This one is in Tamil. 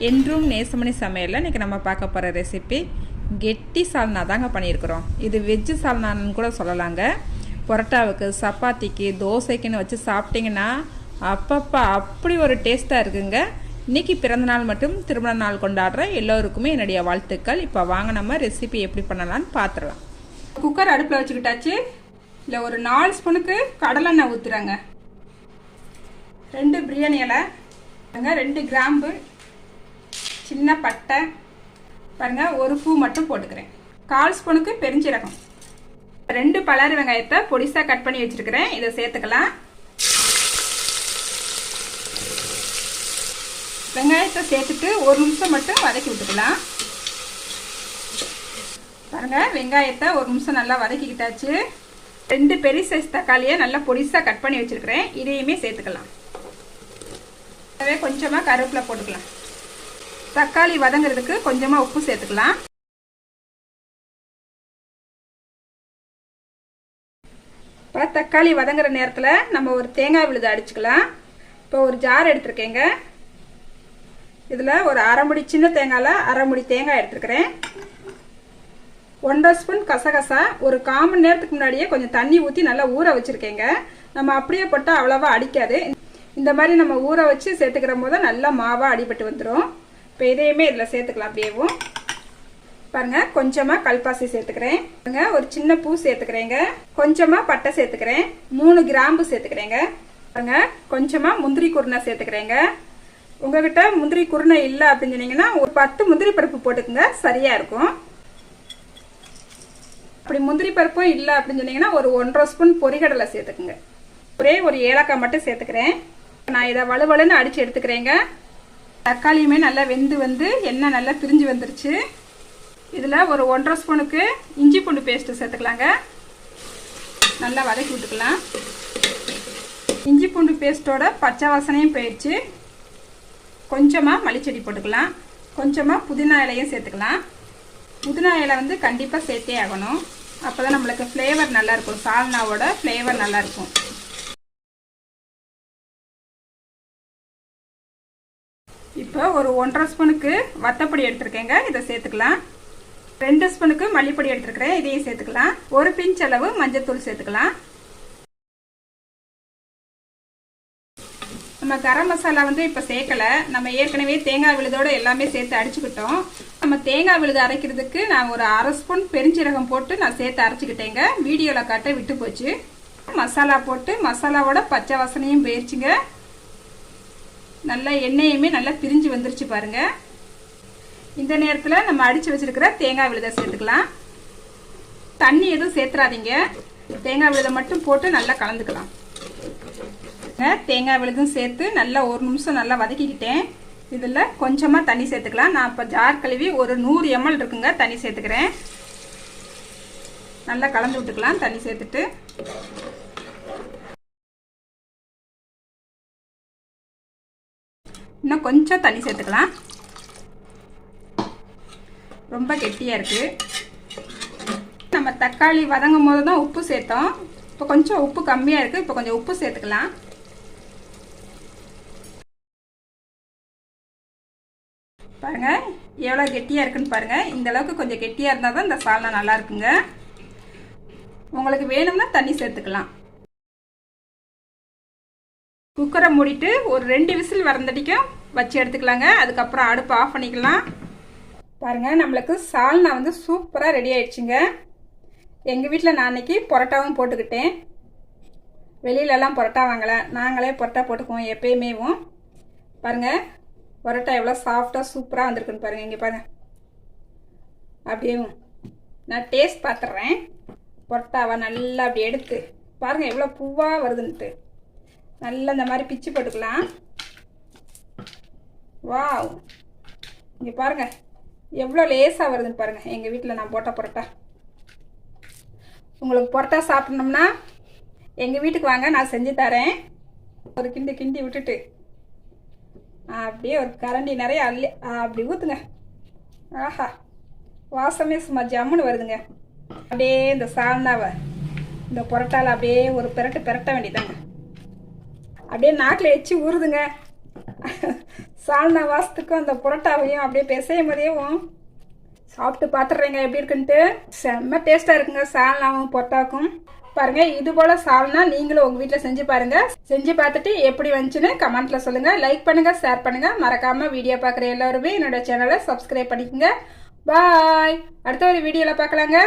என்றும் நேசமணி சமையலில் இன்றைக்கி நம்ம பார்க்க போகிற ரெசிபி கெட்டி சால்னா தாங்க பண்ணியிருக்கிறோம். இது வெஜ்ஜு சால்னான்னு கூட சொல்லலாங்க. பரோட்டாவுக்கு, சப்பாத்திக்கு, தோசைக்குன்னு வச்சு சாப்பிட்டிங்கன்னா அப்பப்பா அப்படி ஒரு டேஸ்ட்டாக இருக்குங்க. இன்றைக்கி பிறந்தநாள் மற்றும் திருமண நாள் கொண்டாடுற எல்லோருக்குமே என்னுடைய வாழ்த்துக்கள். இப்போ வாங்க நம்ம ரெசிபி எப்படி பண்ணலான்னு பார்த்துடலாம். குக்கர் அடுப்பில் வச்சுக்கிட்டாச்சு. இல்லை ஒரு 4 ஸ்பூனுக்கு கடலெண்ணெய் ஊற்றுறாங்க. 2 பிரியாணி இலை, 2 கிராம்பு, சின்ன பட்டை பாருங்க, 1 பூ மட்டும் போட்டுக்கிறேன். 1/4 ஸ்பூனுக்கு பெருஞ்சீரகம், 2 பலரி வெங்காயத்தை பொடிசாக கட் பண்ணி வச்சிருக்கிறேன். இதை சேர்த்துக்கலாம். வெங்காயத்தை சேர்த்துட்டு 1 நிமிஷம் மட்டும் வதக்கி விட்டுக்கலாம். பாருங்க, வெங்காயத்தை 1 நிமிஷம் நல்லா வதக்கிக்கிட்டாச்சு. 2 பெரிய சைஸ் தக்காளியை நல்லா பொடிசாக கட் பண்ணி வச்சிருக்கிறேன். இதையுமே சேர்த்துக்கலாம். கொஞ்சமாக கருவேப்பிலை போட்டுக்கலாம். தக்காளி வதங்கிறதுக்கு கொஞ்சமாக உப்பு சேர்த்துக்கலாம். இப்போ தக்காளி வதங்குற நேரத்தில் நம்ம ஒரு தேங்காய் விழுது அடிச்சுக்கலாம். இப்போ ஒரு ஜார் எடுத்துருக்கேங்க. இதில் ஒரு 1/2 முடி சின்ன தேங்காயில் 1/2 முடி தேங்காய் எடுத்துருக்கிறேன். 1/2 ஸ்பூன் கசகசா ஒரு 1/4 மணி நேரத்துக்கு முன்னாடியே கொஞ்சம் தண்ணி ஊற்றி நல்லா ஊற வச்சுருக்கேங்க. நம்ம அப்படியே போட்டால் அவ்வளோவா அடிக்காது. இந்த மாதிரி நம்ம ஊற வச்சு சேர்த்துக்கிற போது நல்லா மாவாக அடிபட்டு வந்துடும். இப்போ இதையுமே இதில் சேர்த்துக்கலாம். அப்படியேவும் பாருங்கள், கொஞ்சமாக கல்பாசி சேர்த்துக்கிறேன். பாருங்க, ஒரு சின்ன பூ சேர்த்துக்கிறேங்க. கொஞ்சமாக பட்டை சேர்த்துக்கிறேன். 3 கிராம்பு சேர்த்துக்கிறேங்க. பாருங்க, கொஞ்சமாக முந்திரி குருணை சேர்த்துக்கிறேங்க. உங்ககிட்ட முந்திரி குருணை இல்லை அப்படின்னு சொன்னீங்கன்னா ஒரு 10 முந்திரி பருப்பு போட்டுக்குங்க, சரியாக இருக்கும். அப்படி முந்திரி பருப்பும் இல்லை அப்படின்னு சொன்னீங்கன்னா ஒரு 1/2 ஸ்பூன் பொரிகடலை சேர்த்துக்குங்க. ஒரே ஒரு ஏலக்காய் மட்டும் சேர்த்துக்கிறேன். நான் இதை வலுவலுன்னு அடித்து எடுத்துக்கிறேங்க. தக்காளியுமே நல்லா வெந்து வந்து எண்ணெய் நல்லா பிரிஞ்சு வந்துருச்சு. இதில் ஒரு 1/2 ஸ்பூனுக்கு இஞ்சி பூண்டு பேஸ்ட்டு சேர்த்துக்கலாங்க. நல்லா வதக்கி விட்டுக்கலாம். இஞ்சி பூண்டு பேஸ்ட்டோட பச்சை வாசனையும் போயிடுச்சு. கொஞ்சமாக மல்லிச்செடி போட்டுக்கலாம். கொஞ்சமாக புதினா இலையும் சேர்த்துக்கலாம். புதினா இலை வந்து கண்டிப்பாக சேர்த்தே ஆகணும். அப்போ தான் நம்மளுக்கு ஃப்ளேவர் நல்லாயிருக்கும். சால்னாவோட ஃப்ளேவர் நல்லாயிருக்கும். இப்போ ஒரு 1/2 ஸ்பூனுக்கு வத்தப்பொடி எடுத்துருக்கேங்க. இதை சேர்த்துக்கலாம். 2 ஸ்பூனுக்கு மல்லிப்பொடி எடுத்துருக்கிறேன். இதையும் சேர்த்துக்கலாம். ஒரு பிஞ்ச் அளவு மஞ்சத்தூள் சேர்த்துக்கலாம். நம்ம கரம் மசாலா வந்து இப்போ சேர்க்கலை. நம்ம ஏற்கனவே தேங்காய் விழுதோடு எல்லாமே சேர்த்து அடிச்சுக்கிட்டோம். நம்ம தேங்காய் விழுது அரைக்கிறதுக்கு நான் ஒரு 1/2 ஸ்பூன் பெருஞ்சீரகம் போட்டு நான் சேர்த்து அரைச்சிக்கிட்டேங்க. வீடியோவில் காட்ட விட்டு போச்சு. மசாலா போட்டு மசாலாவோட பச்சை வாசனையும் போயிடுச்சுங்க. நல்லா எண்ணெயுமே நல்லா பிரிஞ்சு வந்துருச்சு பாருங்க. இந்த நேரத்தில் நம்ம அடித்து வச்சிருக்கிற தேங்காய் விழுதை சேர்த்துக்கலாம். தண்ணி எதுவும் சேர்த்துறாதீங்க. தேங்காய் விழுதை மட்டும் போட்டு நல்லா கலந்துக்கலாம். தேங்காய் விழுதும் சேர்த்து நல்லா 1 நிமிஷம் நல்லா வதக்கிக்கிட்டேன். இதில் கொஞ்சமாக தண்ணி சேர்த்துக்கலாம். நான் இப்போ ஜார் கழுவி ஒரு 100 ml இருக்குங்க தண்ணி சேர்த்துக்கிறேன். நல்லா கலந்து விட்டுக்கலாம். தண்ணி சேர்த்துட்டு இன்னும் கொஞ்சம் தண்ணி சேர்த்துக்கலாம். ரொம்ப கெட்டியாக இருக்குது. நம்ம தக்காளி வதங்கும் போது தான் உப்பு சேர்த்தோம். இப்போ கொஞ்சம் உப்பு கம்மியாக இருக்குது. இப்போ கொஞ்சம் உப்பு சேர்த்துக்கலாம். பாருங்கள் எவ்வளோ கெட்டியாக இருக்குன்னு பாருங்கள். இந்த அளவுக்கு கொஞ்சம் கெட்டியாக இருந்தால் தான் இந்த சால்னா நல்லா இருக்குங்க. உங்களுக்கு வேணும்னா தண்ணி சேர்த்துக்கலாம். குக்கரை மூடிட்டு ஒரு 2 விசில் வரந்தடிக்கும் வச்சு எடுத்துக்கலாங்க. அதுக்கப்புறம் அடுப்பு ஆஃப் பண்ணிக்கலாம். பாருங்கள், நம்மளுக்கு சால்னா வந்து சூப்பராக ரெடி ஆயிடுச்சுங்க. எங்கள் வீட்டில் நான் அன்றைக்கி பரோட்டாவும் போட்டுக்கிட்டேன். வெளியிலலாம் பரோட்டா வாங்கலை, நாங்களே பரோட்டா போட்டுக்குவோம் எப்பயுமேவும். பாருங்கள், பரோட்டா எவ்வளோ சாஃப்டாக சூப்பராக வந்திருக்குன்னு பாருங்கள். இங்கே பாருங்கள், அப்படியே நான் டேஸ்ட் பார்த்துட்றேன். பரோட்டாவை நல்லா அப்படி எடுத்து பாருங்கள் எவ்வளோ பூவாக வருதுன்ட்டு. நல்லா இந்த மாதிரி பிச்சு போட்டுக்கலாம். வாவ், இங்கே பாருங்கள் எவ்வளோ லேசாக வருதுன்னு பாருங்கள். எங்கள் வீட்டில் நான் போட்ட பரோட்டா. உங்களுக்கு பரோட்டா சாப்பிட்ணும்னா எங்கள் வீட்டுக்கு வாங்க, நான் செஞ்சு தரேன். ஒரு கிண்டி கிண்டி விட்டுட்டு அப்படியே ஒரு கரண்டி நிறைய அள்ளி அப்படி ஊற்றுங்க. ஆஹா, வாசமே சும்மா ஜம்முன்னு வருதுங்க. அப்படியே இந்த சால்னாவை இந்த பரோட்டாவில் அப்படியே ஒரு பெரட்ட வேண்டியதாங்க. அப்படியே நாக்கில் எச்சி ஊறுதுங்க. சால்னா வாசத்துக்கும் அந்த புரோட்டாவையும் அப்படியே பிசையும் போதேவும் சாப்பிட்டு பார்த்துட்றேங்க எப்படி இருக்குன்ட்டு. செம்ம டேஸ்ட்டாக இருக்குங்க சால்னாவும் புரோட்டாக்கும். பாருங்க, இது போல சால்னா நீங்களும் உங்கள் வீட்டில் செஞ்சு பாருங்க. செஞ்சு பார்த்துட்டு எப்படி வந்துச்சுன்னு கமெண்ட்ல சொல்லுங்க. லைக் பண்ணுங்க, ஷேர் பண்ணுங்க. மறக்காம வீடியோ பார்க்குற எல்லாருமே என்னோட சேனலை சப்ஸ்கிரைப் பண்ணிக்கோங்க. பாய். அடுத்த ஒரு வீடியோவில் பார்க்கலாங்க.